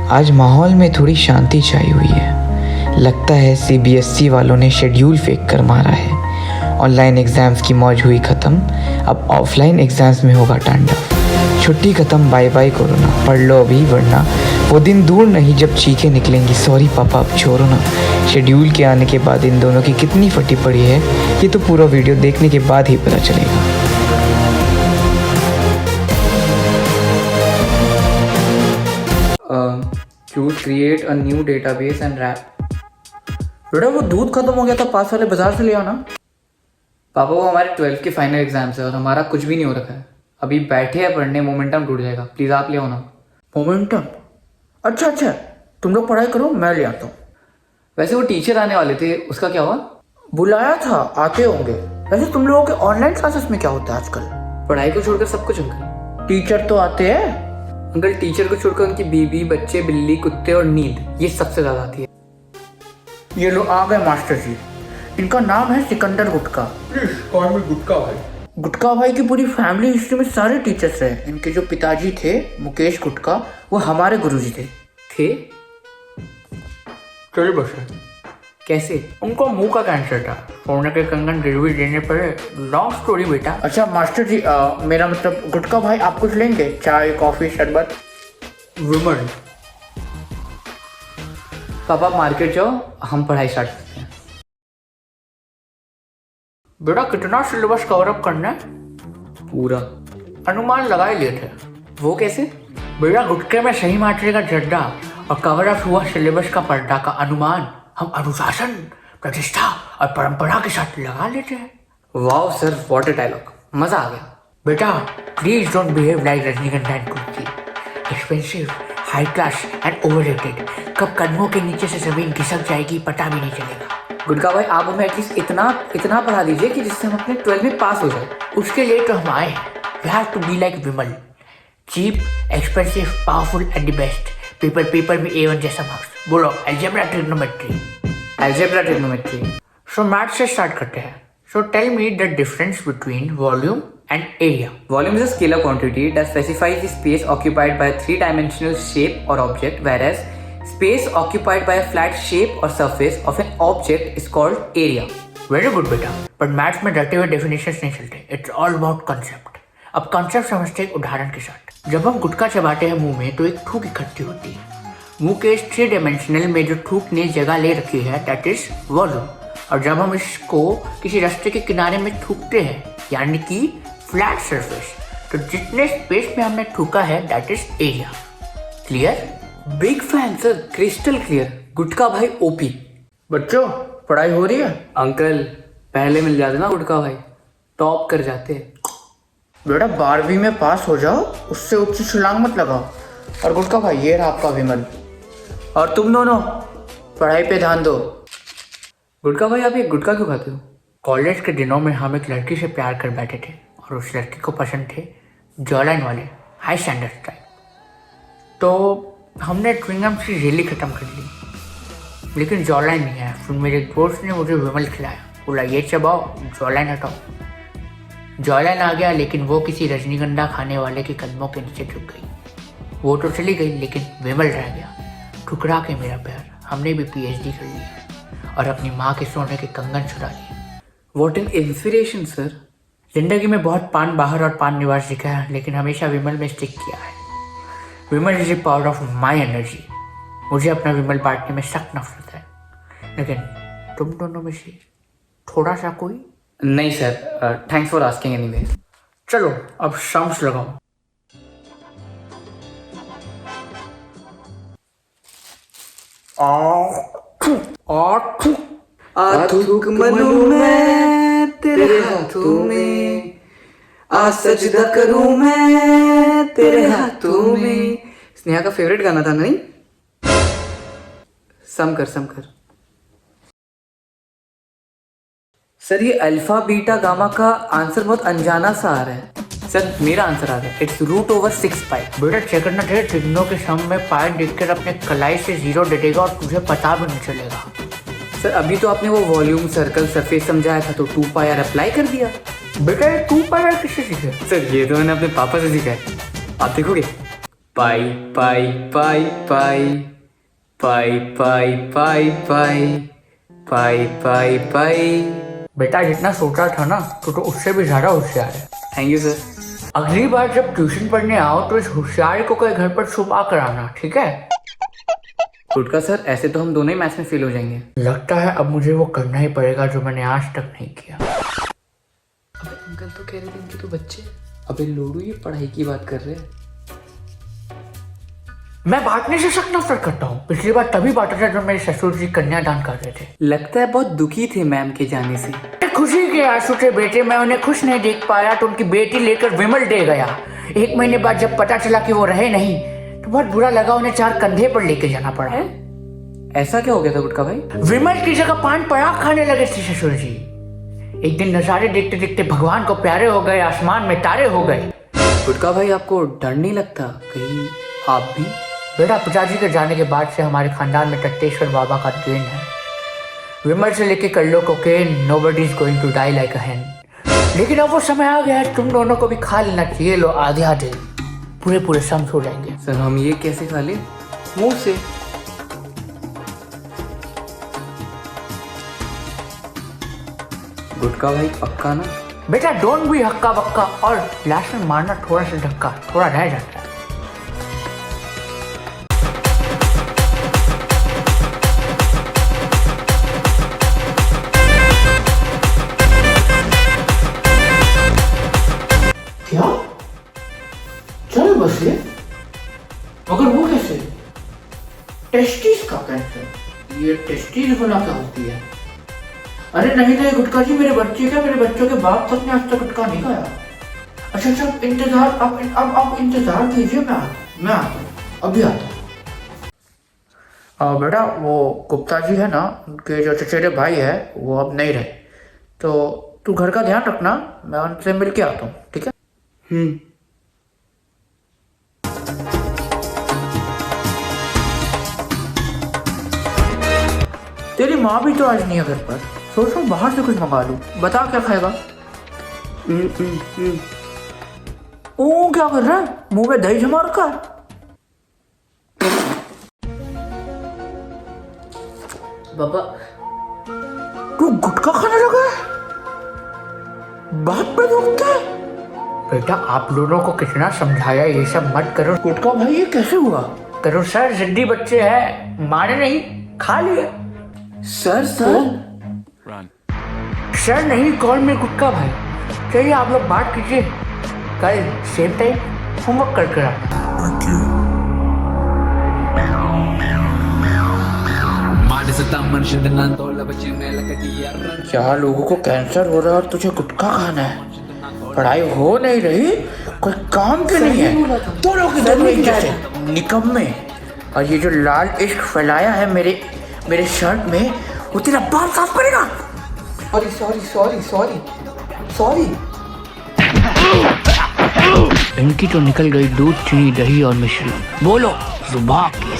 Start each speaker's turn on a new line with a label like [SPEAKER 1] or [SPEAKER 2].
[SPEAKER 1] आज माहौल में थोड़ी शांति छाई हुई है। लगता है सीबीएसई वालों ने शेड्यूल फेंक कर मारा है। ऑनलाइन एग्ज़ाम्स की मौज हुई ख़त्म, अब ऑफलाइन एग्ज़ाम्स में होगा तांडव। छुट्टी ख़त्म, बाय बाय कोरोना, पढ़ लो अभी वरना वो दिन दूर नहीं जब चीखें निकलेंगी, सॉरी पापा अब छोड़ो ना। शेड्यूल के आने के बाद इन दोनों की कितनी फटी पड़ी है ये तो पूरा वीडियो देखने के बाद ही पता चलेगा।
[SPEAKER 2] Choose create a new database and wrap। बेटा वो दूध खत्म हो गया था, पास वाले बाजार से ले आओ ना। पापा वो हमारे 12th के फाइनल एग्जाम्स है और हमारा कुछ भी नहीं हो रखा है। अभी बैठे हैं पढ़ने, मोमेंटम टूट जाएगा, प्लीज आप ले आओ ना। मोमेंटम? अच्छा तुम लोग पढ़ाई करो, मैं ले आता हूँ। वैसे वो टीचर आने वाले थे, उसका क्या हुआ? बुलाया था, आते होंगे। वैसे तुम लोगों के ऑनलाइन क्लासेस में क्या होता है आजकल? पढ़ाई को छोड़कर सब कुछ अंकल। टीचर तो आते हैं अंकल, टीचर को छोड़कर उनकी बीवी, बच्चे, बिल्ली, कुत्ते और नींद, ये सबसे ज्यादा आती है। ये लोग आ गए मास्टर जी। इनका नाम है सिकंदर गुटका।
[SPEAKER 3] प्लीज कॉल मी गुटका भाई।
[SPEAKER 2] गुटका भाई की पूरी फैमिली हिस्ट्री में सारे टीचर्स रहे। इनके जो पिताजी थे मुकेश गुटका, वो हमारे गुरुजी थे। चलिए बस। कैसे? उनको मुंह का कैंसर था, सोने के कंगन गिरवी देने पड़े, लॉन्ग स्टोरी बेटा। अच्छा मास्टर जी, मेरा मतलब गुटका भाई, आप कुछ लेंगे? चाय, कॉफी, शरबत? विमल। पापा मार्केट जाओ, हम पढ़ाई स्टार्ट करते हैं। बेटा कितना सिलेबस कवर अप करना है? पूरा। अनुमान लगा ही लिए थे। वो कैसे? बेटा गुटके में सही मात्रा का जड्डा और कवर अप हुआ सिलेबस का पर्दा का अनुमान हम अनुशासन, प्रतिष्ठा और परंपरा के साथ लगा लेते हैं। Wow sir, what a dialogue, मजा आ गया। बेटा please don't behave like Rajnigandha and kurti. Expensive, high class and overrated. कब कदमों के नीचे से जमीन खिसक जाएगी पता भी नहीं चलेगा। गुटका भाई आप हमें एटलीस्ट इतना पढ़ा दीजिए कि जिससे हम अपने 12th में पास हो जाए। उसके लिए तो हम आए हैं। We have to be like Vimal, cheap, expensive, powerful and the best. Paper में A1 जैसा मार्क्स। बोलो अलजेब्रा ट्रिग्नोमेट्री। सो मैथ से स्टार्ट करते हैं। So tell me the difference between volume and area.
[SPEAKER 4] Volume is a scalar quantity that specifies the space occupied by a three-dimensional shape or object, whereas space occupied by a flat shape or surface of an object is called area.
[SPEAKER 2] Very good बेटा, पर maths में रटे हुए definitions नहीं चलते। It's all about concept. अब concept समझते हैं एक उदाहरण के साथ। जब हम गुटखा चबाते हैं मुंह में तो एक थूक इकट्ठी होती है। मुंह के इस 3 डायमेंशनल में जो थूक ने जगह ले रखी है दैट इज वॉल्यूम। और जब हम इसको किसी रास्ते के किनारे में थूकते हैं यानी कि फ्लैट सरफेस, तो जितने स्पेस में हमने थूका है that is area. Clear?
[SPEAKER 4] Big fan sir, crystal clear. गुटका भाई OP।
[SPEAKER 2] बच्चों पढ़ाई हो रही है?
[SPEAKER 4] अंकल पहले मिल जाते ना गुटका भाई, टॉप कर जाते।
[SPEAKER 2] बेटा 12वीं में पास हो जाओ, उससे ऊंची छलांग मत लगाओ। और गुटका भाई ये रहा आपका विमल। और तुम दोनों पढ़ाई पे ध्यान दो।
[SPEAKER 4] गुटका भाई आप ये गुटखा क्यों खाते हो?
[SPEAKER 2] कॉलेज के दिनों में हम एक लड़की से प्यार कर बैठे थे और उस लड़की को पसंद थे जॉलाइन वाले हाई स्टैंडर्ड टाइप। तो हमने च्युइंगम की जेली ख़त्म कर ली, लेकिन जॉलाइन नहीं आया। फिर मेरे दोस्त ने मुझे विमल खिलाया, बोला ये चबाओ जॉलाइन हटाओ। जॉलाइन आ गया, लेकिन वो किसी रजनीगंधा खाने वाले के कदमों के नीचे झुक गई। वो तो चली गई लेकिन विमल रह गया। ठुकरा के मेरा प्यार, हमने भी PhD कर लिया और अपनी माँ के सोने के कंगन छुड़ा लिए।
[SPEAKER 4] What an inspiration sir।
[SPEAKER 2] जिंदगी में बहुत पान बाहर और पान निवास दिखा है, लेकिन हमेशा विमल में स्टिक किया है। Vimal is a power of my energy. मुझे अपना विमल बांटने में सख्त नफरत है, लेकिन तुम दोनों में से थोड़ा सा कोई?
[SPEAKER 4] नहीं sir, thanks for asking anyway.
[SPEAKER 2] चलो अब शम्स लगाओ।
[SPEAKER 4] आथुक मनूं मैं तेरे हाथों में, आ सजदा करूं मैं तेरे हाथों में। स्नेहा का फेवरेट गाना था नहीं? सम कर सर, ये अल्फा बीटा गामा का आंसर बहुत अनजाना सा आ रहा है। सर मेरा आंसर आ गया, इट्स √/6π।
[SPEAKER 2] बेटा चेक करना चाहिए, ट्रिग्नो के सम में पाई देखकर अपने कलाई से 0 दे देगा और तुझे पता भी नहीं चलेगा।
[SPEAKER 4] सर अभी तो आपने वो वॉल्यूम, सर्कल, सरफेस समझाया था, तो 2πr अप्लाई कर दिया।
[SPEAKER 2] बेटा 2πr किससे सीखे?
[SPEAKER 4] सर ये तो मैंने अपने पापा से सीखा है, आप देखोगे।
[SPEAKER 2] पाई पाई पाई पाई पाई पाई पाई पाई पाई पाई पाई। बेटा जितना सोचा था ना तो उससे भी ज्यादा होशियार है।
[SPEAKER 4] Thank you sir.
[SPEAKER 2] अगली बार जब ट्यूशन पढ़ने आओ तो इस होशियारी को कोई घर पर छुपा कर आना, ठीक है?
[SPEAKER 4] गुटका सर, ऐसे तो हम दोनों ही मैथ्स में फेल हो जाएंगे।
[SPEAKER 2] लगता है अब मुझे वो करना ही पड़ेगा जो मैंने आज तक नहीं किया।
[SPEAKER 4] अबे अंकल तो कह रहे थे इनके तो बच्चे। अबे लोडू, ये पढ़ाई की बात कर रहे हैं।
[SPEAKER 2] मैं बांटने से सख्त नफरत करता हूँ। पिछली बार तभी बांटा था जब मेरे ससुर जी कन्यादान कर रहे थे।
[SPEAKER 4] लगता है बहुत दुखी थे मैम के जाने से।
[SPEAKER 2] खुशी के आंसू थे बेटे। मैं उन्हें खुश नहीं देख पाया तो उनकी बेटी लेकर विमल डे गया। 1 महीने बाद जब पता चला कि वो रहे नहीं तो बहुत बुरा लगा। उन्हें 4 कंधे पर लेके जाना पड़ा है।
[SPEAKER 4] ऐसा क्या हो गया था गुटका भाई?
[SPEAKER 2] विमल की जगह पान पराग खाने लगे थे ससुर जी। एक दिन नजारे देखते देखते भगवान को प्यारे हो गए, आसमान में तारे हो गए।
[SPEAKER 4] गुटका भाई, आपको डर नहीं लगता कहीं आप भी?
[SPEAKER 2] बेटा पिताजी के जाने के बाद से हमारे खानदान में टट्टेश्वर बाबा का देन है। विमल से लेके कल्लो cocaine, nobody is going to die like a hen। लेकिन अब वो समय आ गया है, तुम दोनों को भी खा लेना चाहिए। लो आधे आधे, पूरे पूरे सम हो जाएंगे।
[SPEAKER 4] सर हम ये कैसे खा ले? मुंह से। गुटका भाई पक्का ना?
[SPEAKER 2] बेटा डोंट बी हक्का बक्का। और लास्ट में मारना थोड़ा सा धक्का, थोड़ा रह जाता है। क्या? चल बस ये, मगर वो कैसे? टेस्टिस का कैंसर? ये टेस्टिस होना क्या होती है? अरे नहीं नहीं गुटका जी, मेरे बच्चे क्या, मेरे बच्चों के बाप तक ने आज तक गुटखा नहीं खाया। अच्छा अच्छा, इंतजार, अब इंतजार कीजिए, मैं आता हूँ, अभी आता हूँ। बेटा वो गुप्ता जी है ना, उनके जो चचेरे भाई है वो अब नहीं रहे, तो तू घर का ध्यान रखना, मैं उनसे मिल के आता हूँ, ठीक है? तेरी माँ भी तो आज नहीं है घर पर, सोच रहा हूँ बाहर से कुछ मंगा लूँ। बता क्या खाएगा? ओ क्या कर रहा है, मुंह में दही जमा रखा है।
[SPEAKER 4] बाबा,
[SPEAKER 2] तू गुटखा खाने लगा है? बात पे रोकता है? बेटा आप लोगों को कितना समझाया ये सब मत करो। गुटखा भाई ये कैसे हुआ? करो सर, जिद्दी बच्चे हैं, माने नहीं, खा लिए।
[SPEAKER 4] सर
[SPEAKER 2] सर नहीं, कॉल में गुटखा भाई। चलिए आप लोग बात कीजिए, कल सेम टाइम होमवर्क करके आना। क्या लोगों को कैंसर हो रहा है और तुझे गुटखा खाना है? पढ़ाई हो नहीं रही, कोई काम के नहीं है, दोनों की दोनों एक जैसे निकम्मे। और ये जो लाल इश्क फैलाया है मेरे शर्ट में, वो तेरा बाल साफ करेगा।
[SPEAKER 4] सॉरी।
[SPEAKER 2] इनकी तो निकल गई दूध, चीनी, दही और मिश्री। बोलो जुबान की